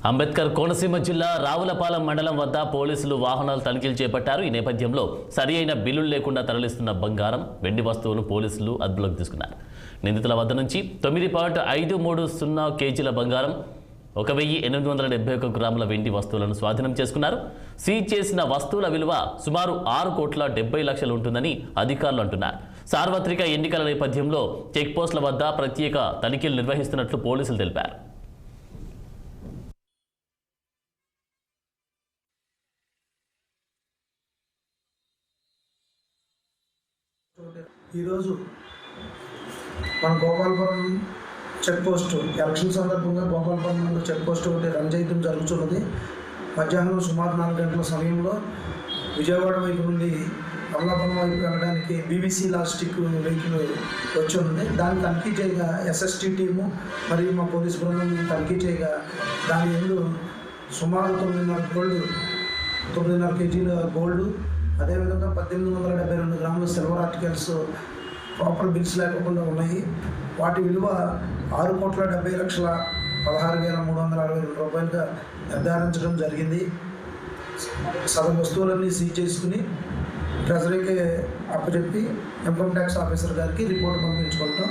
అంబేద్కర్ కోనసీమ జిల్లా రావులపాలెం మండలం వద్ద పోలీసులు వాహనాలు తనిఖీలు చేపట్టారు. ఈ నేపథ్యంలో సరి అయిన బిల్లులు లేకుండా తరలిస్తున్న బంగారం, వెండి వస్తువులు పోలీసులు అదుపులోకి తీసుకున్నారు. నిందితుల వద్ద నుంచి 9.530 కేజీల బంగారం, 1871 గ్రాముల వెండి వస్తువులను స్వాధీనం చేసుకున్నారు. సీజ్ చేసిన వస్తువుల విలువ సుమారు 6,70,00,000 ఉంటుందని అధికారులు అంటున్నారు. సార్వత్రిక ఎన్నికల నేపథ్యంలో చెక్పోస్టుల వద్ద ప్రత్యేక తనిఖీలు నిర్వహిస్తున్నట్లు పోలీసులు తెలిపారు. ఈరోజు మన గోపాలపురం చెక్ పోస్ట్ ఎలక్షన్ సందర్భంగా గోపాలపురం చెక్ పోస్ట్ ఒకటి రన్ చేయడం జరుగుతున్నది. మధ్యాహ్నం సుమారు 4 గంటల సమయంలో విజయవాడ వైపు నుండి అమలాపురం వైపు వెళ్ళడానికి బీబీసీ లాజిస్టిక్ వెహికల్ వచ్చి ఉంది. దాన్ని తనిఖీ చేయగా ఎస్ఎస్టీ టీము మరియు మా పోలీస్ బృందం తనిఖీ చేయగా దాని ఎందు సుమారు 9.5 కేజీల గోల్డ్, అదేవిధంగా 1872 గ్రాముల సిల్వర్ ఆర్టికల్స్ ప్రాపర్ బిల్స్ లేకుండా ఉన్నాయి. వాటి విలువ 6,70,16,362 రూపాయలుగా నిర్ధారించడం జరిగింది. సగం వస్తువులన్నీ సీజ్ చేసుకుని ట్రెజరీకి అప్పచెప్పి ఇన్కమ్ ట్యాక్స్ ఆఫీసర్ గారికి రిపోర్ట్ పంపించుకుంటాం.